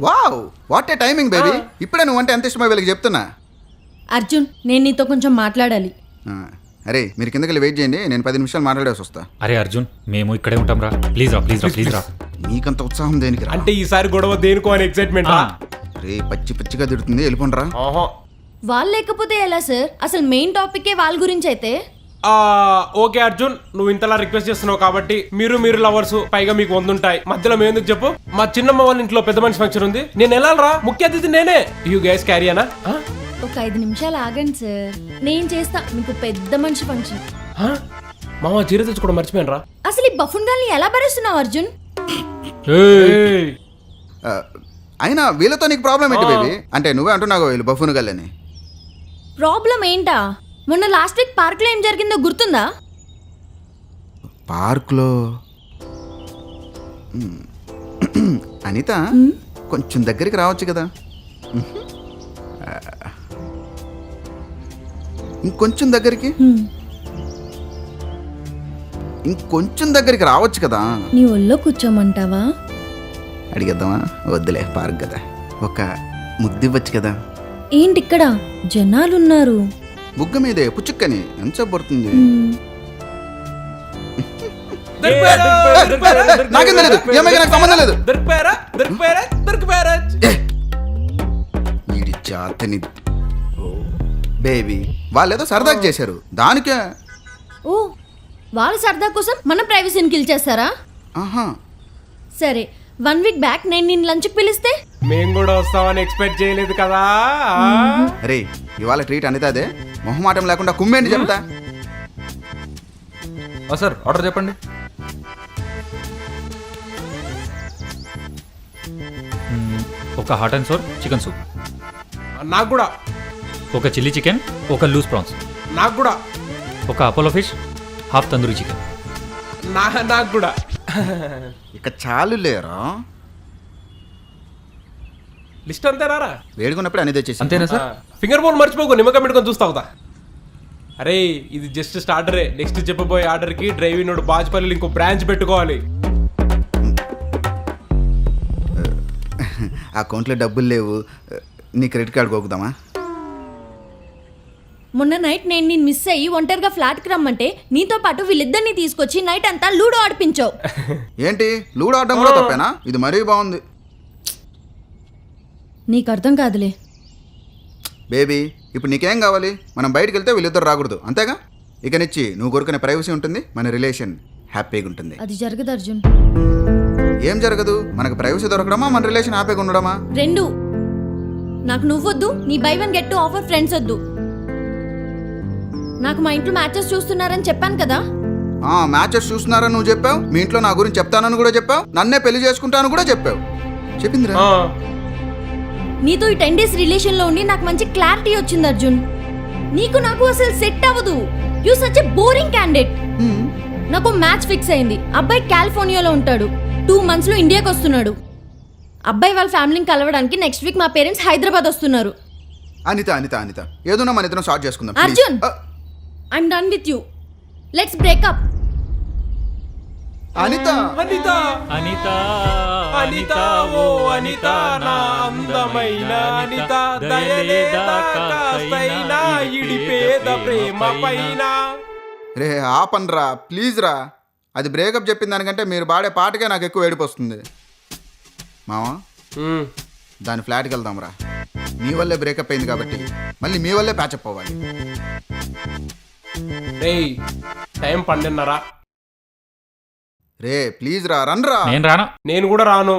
Wow what a timing baby. ఇప్పుడే నువ్వు అంటే ఎంత ఇష్టమో వీళ్ళకి చెప్తున్నా. అర్జున్, నేను నీతో కొంచెం మాట్లాడాలి. ఆ, అరే మీరు కిందకి వెళ్ళి వెయిట్ చేయండి, నేను 10 నిమిషాలు మాట్లాడేసి వస్తా. అరే అర్జున్, మేము ఇక్కడే ఉంటాం రా. ప్లీజ్ రా, ప్లీజ్ రా, ప్లీజ్ రా. మీకంత ఉత్సాహం దేనికి రా? అంటే ఈసారి గొడవ దేనికో అని ఎక్సైట్మెంట్. రే పచ్చి పచ్చిగా తిడుతుంది, వెళ్ళిపోండ్రా. వాళ్ళు లేకపోతే ఎలా సార్? అసలు మెయిన్ టాపికే వాళ్ళ గురించి అయితే. ఓకే అర్జున్, నువ్వు ఇంతలా రిక్వెస్ట్ చేస్తున్నావు కాబట్టి మీరు లవర్స్, పైగా మీకు వందుంటాయి. మధ్యలో మేము ఎందుకు చెప్పు? మా చిన్నమ్మ వాళ్ళ ఇంట్లో పెద్ద మనిషి ఫంక్షన్ ఉంది, నేను వెళ్ళాలరా. ముఖ్య అతిథి నేనే. యూ గైస్ క్యారీ అనా? ఒక 5 నిమిషాలు ఆగండి సార్, నేను చేస్తా మీకు పెద్ద మనిషి ఫంక్షన్. మామ చీర తెచ్చుకోవడం మర్చిపోయాను రా. అసలు ఈ బఫున్ గాల్ని ఎలా భరిస్తున్నావు అర్జున్? ఆ, అయినా వీళ్ళతో నీకు ప్రాబ్లం ఏంటి బేబీ? అంటే నువ్వే అంటున్నావు వీళ్ళు బఫూన్ గల్లని. ప్రాబ్లం ఏంటా? మొన్న లాస్ట్ వీక్ పార్క్ లో ఏం జరిగిందో గుర్తుందా? పార్క్లో అనిత కొంచెం దగ్గరికి రావచ్చు కదా. ఇంకొంచెం దగ్గరికి రావచ్చు కదా. నీ ఒళ్ళో కూర్చోమంటావా? అడిగేద్దామా? వద్దులే, పార్క్ కదా, ఒక ముద్దివ్వచ్చు కదా. ఏంటి ఇక్కడ జనాలున్నారు? బుగ్గ మీదే పుచ్చుక్కని ఎంత పడుతుంది. నాకేం తెలియదు, నాకు సంబంధం లేదు. వీడి జాతని బేబీ వాళ్ళేదో సరదాగా చేశారు, దానికే. ఓ, వాళ్ళ సరదా కోసం మన ప్రైవసీని కిల్ చేస్తారా? ఆహా, సరే, 1 వీక్ బ్యాక్ నేను నిన్ను లంచ్కి పిలిస్తే మేము కూడా వస్తామని ఎక్స్పెక్ట్ చేయలేదు కదా. అరే ఇవాళ ట్రీట్ అనితాదే, మొహమాటం లేకుండా కుమ్మేంటి చెప్తా. సార్ ఆర్డర్ చెప్పండి. ఒక hot and sour chicken soup, నాకు కూడా. ఒక చిల్లీ చికెన్, ఒక లూజ్ ప్రాన్స్, నాకు కూడా. ఒక Apollo fish, half tandoori chicken. నాకు కూడా. ఇక చాలు లేరా, లిస్ట్ అంతేనారా? వేడుకున్నప్పుడు అనితే చేసి అంతేనా సార్? ఫింగర్ బోన్ మర్చిపోకు, నిమ్మకం పెట్టుకొని చూస్తావుతా. అరే ఇది జస్ట్ స్టార్టరే. నెక్స్ట్ చెప్పబోయే ఆర్డర్ కి డ్రైవింగ్ నోడు బాజ్పల్లిలో ఇంకో బ్రాంచ్ పెట్టుకోవాలి. అకౌంట్లో డబ్బులు లేవు, నీ క్రెడిట్ కార్డు కోకుదామా? మొన్న నైట్ నేను నిన్ను మిస్ అయ్యి ఒంటరిగా ఫ్లాట్కి రమ్మంటే నీతో పాటు వీళ్ళిద్దరిని తీసుకొచ్చి నైట్ అంతా లూడో ఆడిపించావు. ఏంటి లూడో ఆడడం కూడా తప్పేనా? ఇది మరీ బాగుంది. నీకు అర్థం కాదులే బేబీ. ఇప్పుడు నీకేం కావాలి? మనం బయటకు వెళ్తే వీళ్ళిద్దరు రాకూడదు, అంతేగా? ఇక నిచ్చి నువ్వు కోరుకునే ప్రైవసీ ఉంటుంది, మన రిలేషన్ హ్యాపీగా ఉంటుంది. అది జరగదు అర్జున్. ఏం జరగదు? మనకు ప్రైవసీ దొరకడమా, మన రిలేషన్ హ్యాపీగా ఉండడమా? రెండు. నాకు నువ్వొద్దు, నీ బై 1 గెట్ 2 ఆఫర్ ఫ్రెండ్స్ వద్దు. నాకు మా ఇంట్లో మ్యాచెస్ చూస్తున్నారని చెప్పాను కదా. మ్యాచెస్ చూస్తున్నారని నువ్వు చెప్పావు, మీ ఇంట్లో నా గురించి చెప్తానని కూడా చెప్పావు, నన్నే పెళ్లి చేసుకుంటాను కూడా చెప్పావు. చెప్పిందిరా. నీతో ఈ 10 డేస్ రిలేషన్ లో ఉండి నాకు మంచి క్లారిటీ వచ్చింది అర్జున్. నీకు నాకు అసలు సెట్ అవ్వదు. You such a boring candidate. నాకు మ్యాచ్ ఫిక్స్ అయింది. అబ్బాయి కాలిఫోర్నియాలో ఉంటాడు, 2 months లో ఇండియాకి వస్తున్నాడు. అబ్బాయి వాళ్ళ ఫ్యామిలీని కలవడానికి నెక్స్ట్ వీక్ మా పేరెంట్స్ హైదరాబాద్ వస్తున్నారు. అనిత అనిత అనిత ఏదోనా మన ఇద్దరం స్టార్ట్ చేసుకుందాం. Arjun, I'm done with you. Let's break up. Anitha Anitha Anitha Anitha ఓ అనిత నా అందమైన అనిత, దయలేదా కాస్తైనా ఇడిపేద ప్రేమ పైన. రే ఆపన్రా ప్లీజ్ రా. అది బ్రేకప్ చెప్పిన దానికంటే మీరు పాడే పాటకే నాకు ఎక్కువ ఏడుపు వస్తుంది. మావా దాని ఫ్లాట్కి వెళ్దాం రా. మీ వల్లే బ్రేకప్ అయింది కాబట్టి మళ్ళీ మీ వల్లే ప్యాచప్ అవ్వాలి. రేయ్ టైం 12:30. రే ప్లీజ్ రా, రన్ రా. నేను రానా? నేను కూడా రాను.